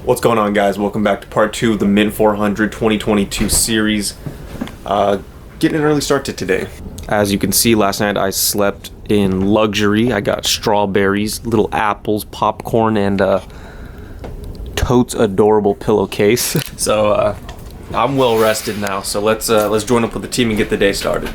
What's going on, guys? Welcome back to part 2 of the Mint 400 2022 series. Getting an early start to today. As you can see, last night I slept in luxury. I got strawberries, little apples, popcorn, and Totes adorable pillowcase. So I'm well rested now. So let's join up with the team and get the day started.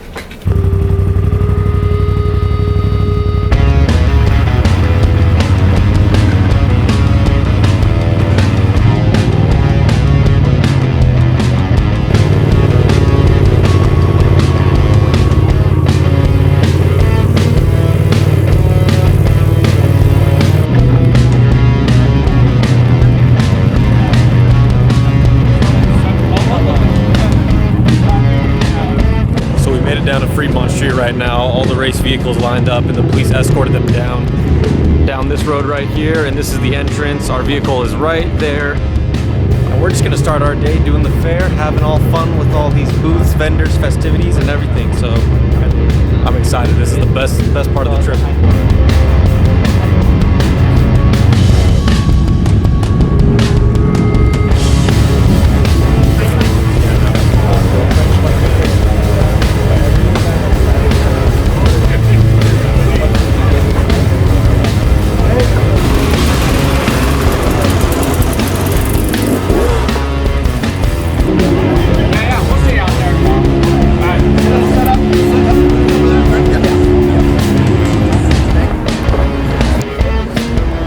Down to Fremont Street right now. All the race vehicles lined up and the police escorted them down this road right here, and this is the entrance. Our vehicle is right there, and we're just gonna start our day doing the fair, having all fun with all these booths, vendors, festivities, and everything. So I'm excited. This is the best part of the trip.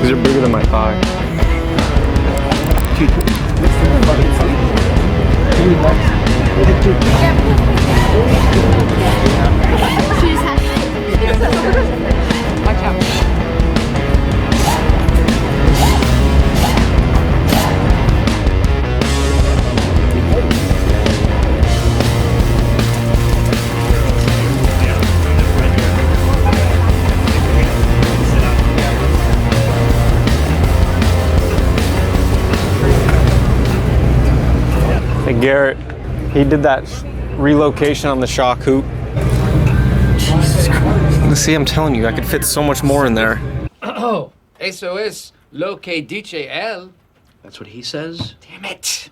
These are bigger than my thigh. Watch out. Hey Garrett, he did that relocation on the shock hoop. Jesus Christ. See, I'm telling you, I could fit so much more in there. Oh, SOS, locate DJL. That's what he says? Damn it.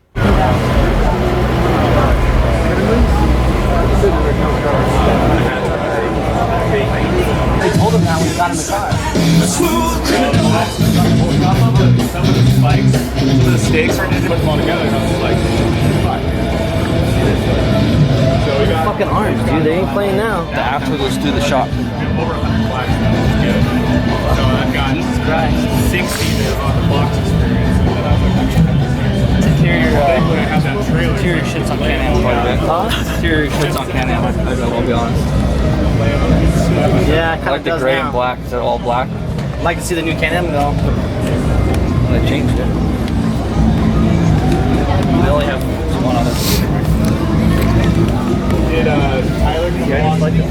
I told him that when he got in the car. Some of the spikes, some of the stakes are just put them all together, and I was like, fuck. So we got Fucking arms, dude. They ain't playing now. The after goes through the shop. over 100 flags, which is good. So I've got Jesus Christ. 60 that are on the box experience, and then I was like, thankfully I have that trailer. Interior shits on Can-Am quite a bit. Interior shits on Can-Am, I'll be honest. Yeah, I kind of like the gray and black. Is that all black? I'd like to see the new Can-Am though. When I changed it. I only have one other. Did Tyler come along? Like this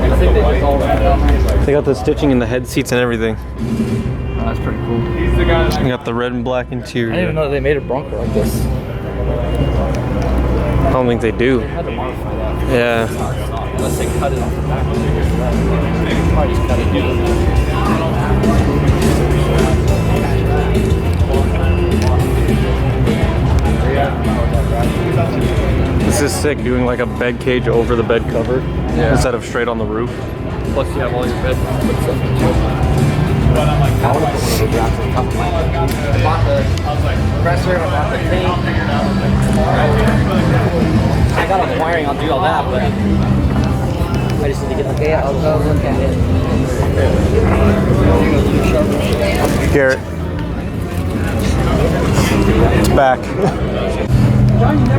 I think they just all that. They got the stitching in the head seats and everything. Oh, that's pretty cool. He's the guy They got the red and black I didn't interior. even know they made a Bronco like this. I don't think they do. They had to modify that. Yeah. Unless they cut it off the back. Probably just cut it. This is sick, doing like a bed cage over the bed cover instead of straight on the roof. Plus you have all your bed put stuff into it. I want to put one of those racks on top of my head. I bought the compressor, I bought the thing. I got all the wiring, I'll do all that, but I just need to get the yeah, I'll go look at it. Garrett. It's back.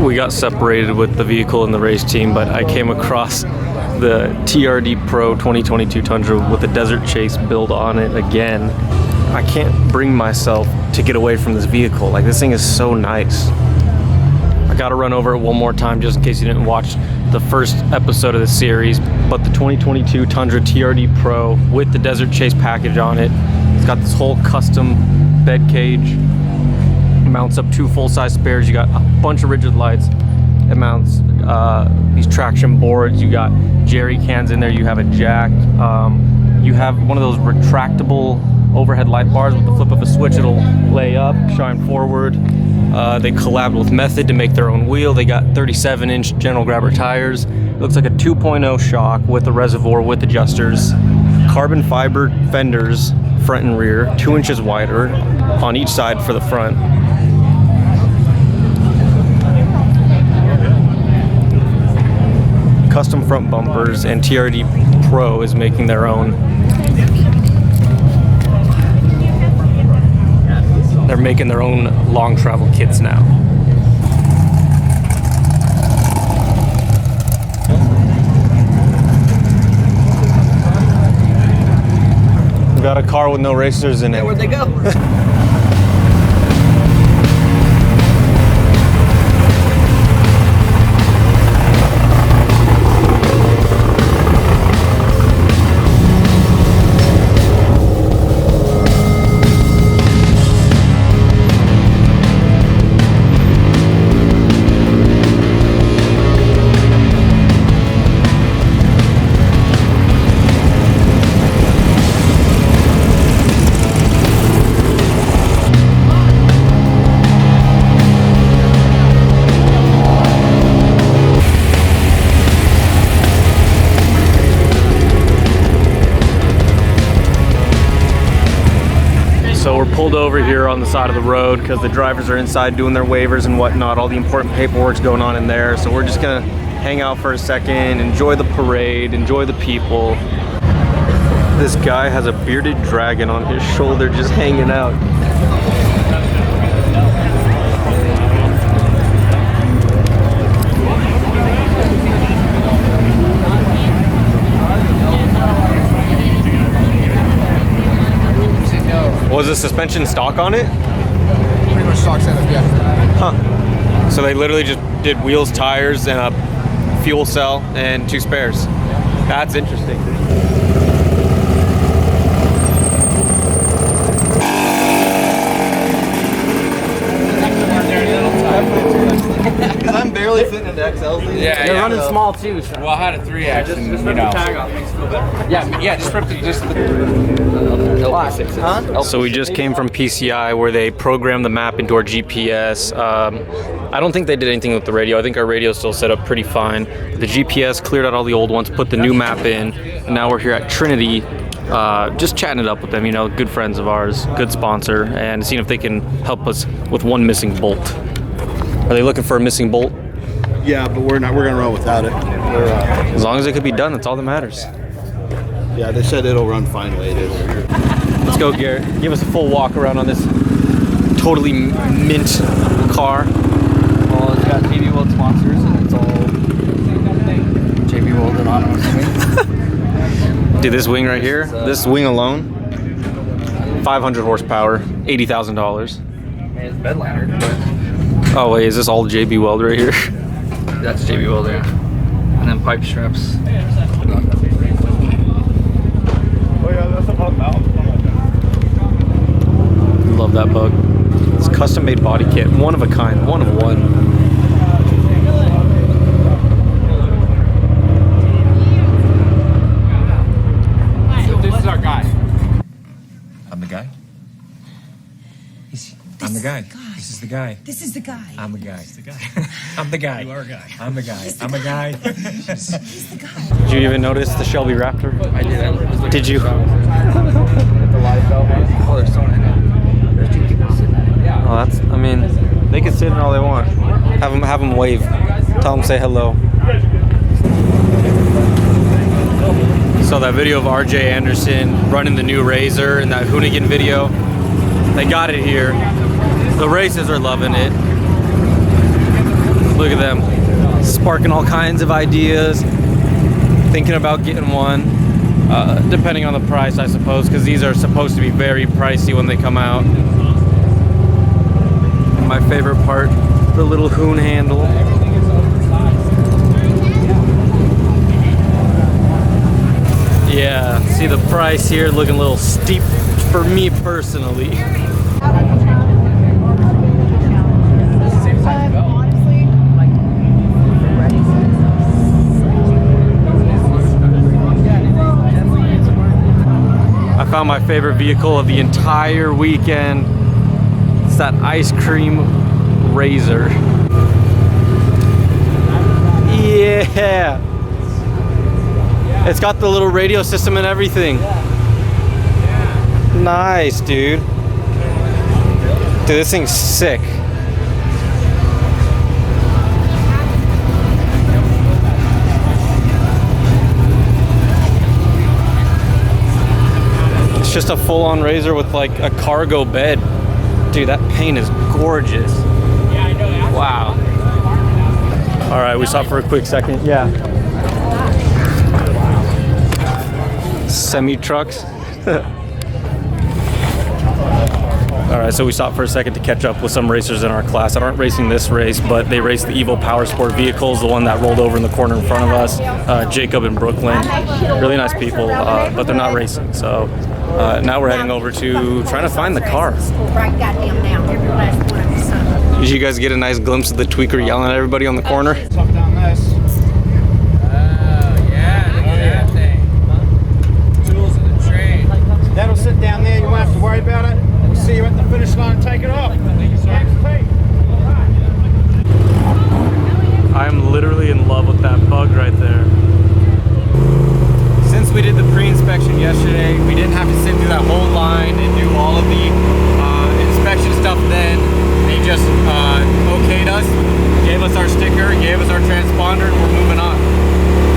We got separated with the vehicle and the race team, but I came across the TRD Pro 2022 Tundra with the Desert Chase build on it again. I can't bring myself to get away from this vehicle. Like, this thing is so nice. I gotta run over it one more time just in case you didn't watch the first episode of the series. But the 2022 Tundra TRD Pro with the Desert Chase package on it. It's got this whole custom bed cage. Mounts up 2 full-size spares. You got a bunch of rigid lights. It mounts these traction boards. You got jerry cans in there. You have a jack. you have one of those retractable overhead light bars with the flip of a switch. It'll lay up, shine forward. They collabed with Method to make their own wheel. They got 37-inch General Grabber tires. It looks like a 2.0 shock with a reservoir with adjusters. Carbon fiber fenders, front and rear, 2 inches wider on each side for the front. Custom front bumpers, and TRD Pro is making their own. They're making their own long travel kits now. We got a car with no racers in it. Where'd they go? So we're pulled over here on the side of the road because the drivers are inside doing their waivers and whatnot. All the important paperwork's going on in there. So we're just gonna hang out for a second, enjoy the parade, enjoy the people. This guy has a bearded dragon on his shoulder just hanging out. Was the suspension stock on it? Pretty much stock setup, yeah. Huh. So they literally just did wheels, tires, and a fuel cell and 2 spares. That's interesting. Because I'm barely fitting into XLs. Yeah, They're yeah. running small too, so. Well, I had a 3X, and, Just you rip the know. tag off, makes it feel better. Yeah, just rip the, Huh? So we just came from PCI where they programmed the map into our GPS. I don't think they did anything with the radio. I think our radio is still set up pretty fine. The GPS cleared out all the old ones, put the new map in, and now we're here at Trinity, just chatting it up with them. You know, good friends of ours, good sponsor, and seeing if they can help us with one missing bolt. Are they looking for a missing bolt? Yeah, but we're gonna run without it. As long as it could be done, that's all that matters. Yeah, they said it'll run fine the way it is. Let's go, Garrett. Give us a full walk around on this totally mint car. Well, it's got JB Weld sponsors, and it's all JB Weld and on. Dude, this wing right here, this wing alone, 500 horsepower, $80,000. It's bed liner, but Oh wait, is this all JB Weld right here? that's JB Weld, yeah. And then pipe straps. Love that bug. It's a custom made body kit, one of a kind, one of one. This is our guy. I'm the guy. I'm the guy. This is the guy. This is the guy. I'm the guy. I'm the guy. You are a guy. I'm the guy. I'm a guy. He's the guy. Did you even notice the Shelby Raptor? I did. Did you? The live belt, man. Oh, there's someone in it. There's 2 people sitting in it. Oh, that's, I mean, they can sit in all they want. Have them wave. Tell them say hello. So that video of RJ Anderson running the new Razor and that Hoonigan video, they got it here. The races are loving it. Look at them, sparking all kinds of ideas, thinking about getting one, depending on the price, I suppose, because these are supposed to be very pricey when they come out. And my favorite part, the little hoon handle. Yeah, see the price here looking a little steep for me personally. Found my favorite vehicle of the entire weekend. It's that ice cream razor. Yeah. It's got the little radio system and everything. Nice, dude. Dude, this thing's sick. It's just a full-on razor with like a cargo bed. Dude, that paint is gorgeous. Wow. All right, we stopped for a quick second. Yeah. Semi-trucks. All right, so we stopped for a second to catch up with some racers in our class that aren't racing this race, but they race the Evo Power Sport vehicles, the one that rolled over in the corner in front of us, Jacob and Brooklyn. Really nice people, but they're not racing. So now we're heading over to trying to find the car. Did you guys get a nice glimpse of the tweaker yelling at everybody on the corner? Tough down this. Tools in the train. That'll sit down there. You won't have to worry about it. We'll see you at the finish line and take it off. Thank you, sir. I'm literally in love with that bug right there. Since we did the pre-inspection yesterday, we didn't have to sit through that whole line and do all of the inspection stuff then. They just okayed us, gave us our sticker, gave us our transponder, and we're moving on.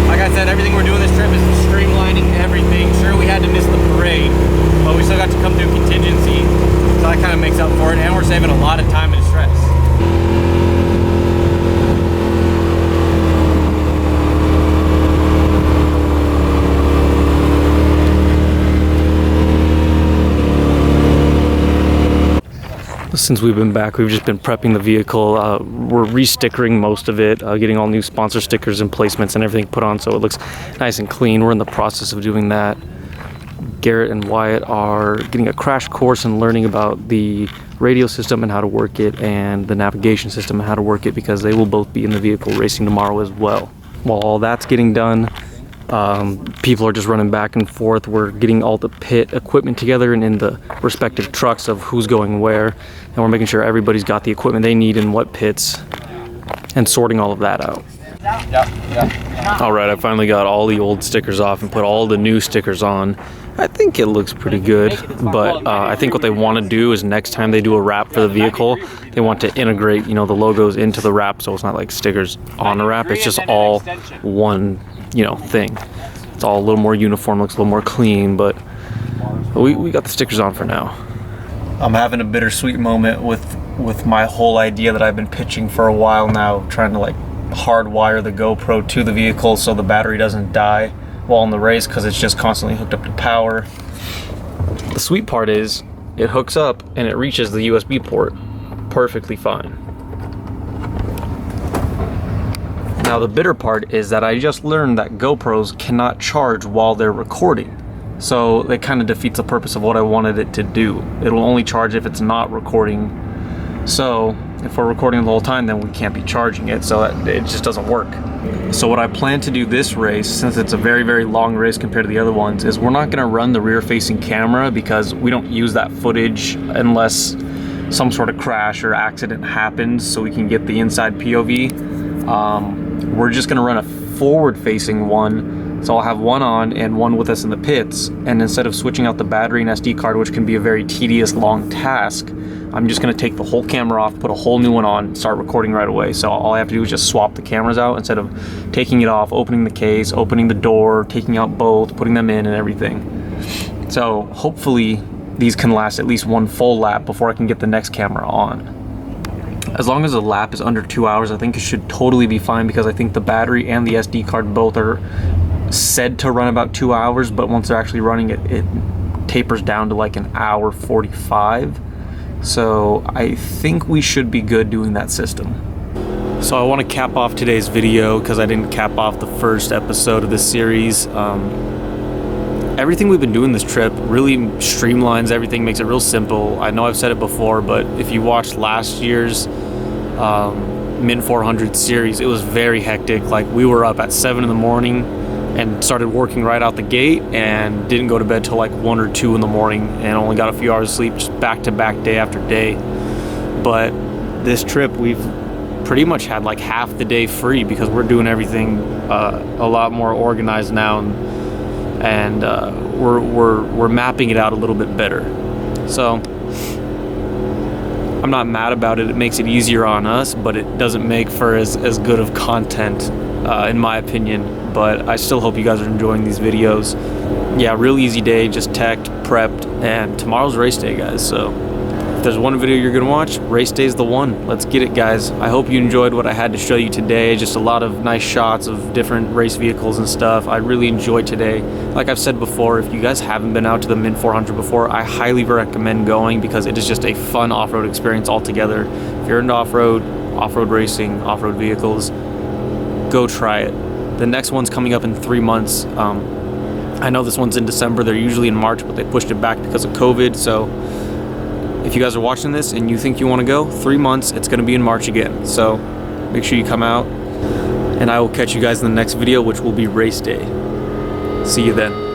Like I said, everything we're doing this trip is streamlining everything. Sure, we had to miss the parade, but we still got to come through contingency, so that kind of makes up for it, and we're saving a lot of time and stress. Since we've been back, we've just been prepping the vehicle. We're re-stickering most of it, getting all new sponsor stickers and placements and everything put on so it looks nice and clean. We're in the process of doing that. Garrett and Wyatt are getting a crash course and learning about the radio system and how to work it, and the navigation system and how to work it, because they will both be in the vehicle racing tomorrow as well. While all that's getting done, people are just running back and forth. We're getting all the pit equipment together and in the respective trucks of who's going where, and we're making sure everybody's got the equipment they need in what pits and sorting all of that out. All right, I finally got all the old stickers off and put all the new stickers on. I think it looks pretty good, but I think what they want to do is next time they do a wrap for the vehicle, they want to integrate, you know, the logos into the wrap, so it's not like stickers on a wrap. It's just all one, you know, thing. It's all a little more uniform, looks a little more clean, but we got the stickers on for now. I'm having a bittersweet moment with my whole idea that I've been pitching for a while now, trying to like hardwire the GoPro to the vehicle so the battery doesn't die while in the race, because it's just constantly hooked up to power. The sweet part is it hooks up and it reaches the USB port perfectly fine. Now the bitter part is that I just learned that GoPros cannot charge while they're recording. So it kind of defeats the purpose of what I wanted it to do. It'll only charge if it's not recording. So if we're recording the whole time, then we can't be charging it, so it just doesn't work. So what I plan to do this race, since it's a very, very long race compared to the other ones, is we're not gonna run the rear-facing camera because we don't use that footage unless some sort of crash or accident happens so we can get the inside POV. We're just gonna run a forward-facing one, so I'll have one on and one with us in the pits, and instead of switching out the battery and SD card, which can be a very tedious, long task, I'm just gonna take the whole camera off, put a whole new one on, start recording right away. So all I have to do is just swap the cameras out instead of taking it off, opening the case, opening the door, taking out both, putting them in and everything. So hopefully these can last at least one full lap before I can get the next camera on. As long as the lap is under 2 hours, I think it should totally be fine, because I think the battery and the SD card both are said to run about 2 hours, but once they're actually running it tapers down to like an hour 45. So I think we should be good doing that system. So I want to cap off today's video because I didn't cap off the first episode of this series. Everything we've been doing this trip really streamlines everything, makes it real simple. I know I've said it before, but if you watched last year's Mint 400 series, it was very hectic. Like, we were up at 7 in the morning and started working right out the gate and didn't go to bed till like 1 or 2 in the morning and only got a few hours of sleep, just back to back, day after day. But this trip, we've pretty much had like half the day free because we're doing everything a lot more organized now, and we're mapping it out a little bit better. So I'm not mad about it. It makes it easier on us, but it doesn't make for as good of content, in my opinion. But I still hope you guys are enjoying these videos. Yeah, real easy day, just teched, prepped, and tomorrow's race day, guys. So if there's one video you're gonna watch, race day's the one. Let's get it, guys. I hope you enjoyed what I had to show you today. Just a lot of nice shots of different race vehicles and stuff. I really enjoyed today. Like I've said before, if you guys haven't been out to the Mint 400 before, I highly recommend going because it is just a fun off-road experience altogether. If you're into off-road racing, off-road vehicles, go try it. The next one's coming up in 3 months. I know this one's in December. They're usually in March, but they pushed it back because of COVID. So if you guys are watching this and you think you want to go, 3 months, it's going to be in March again. So make sure you come out, and I will catch you guys in the next video, which will be race day. See you then.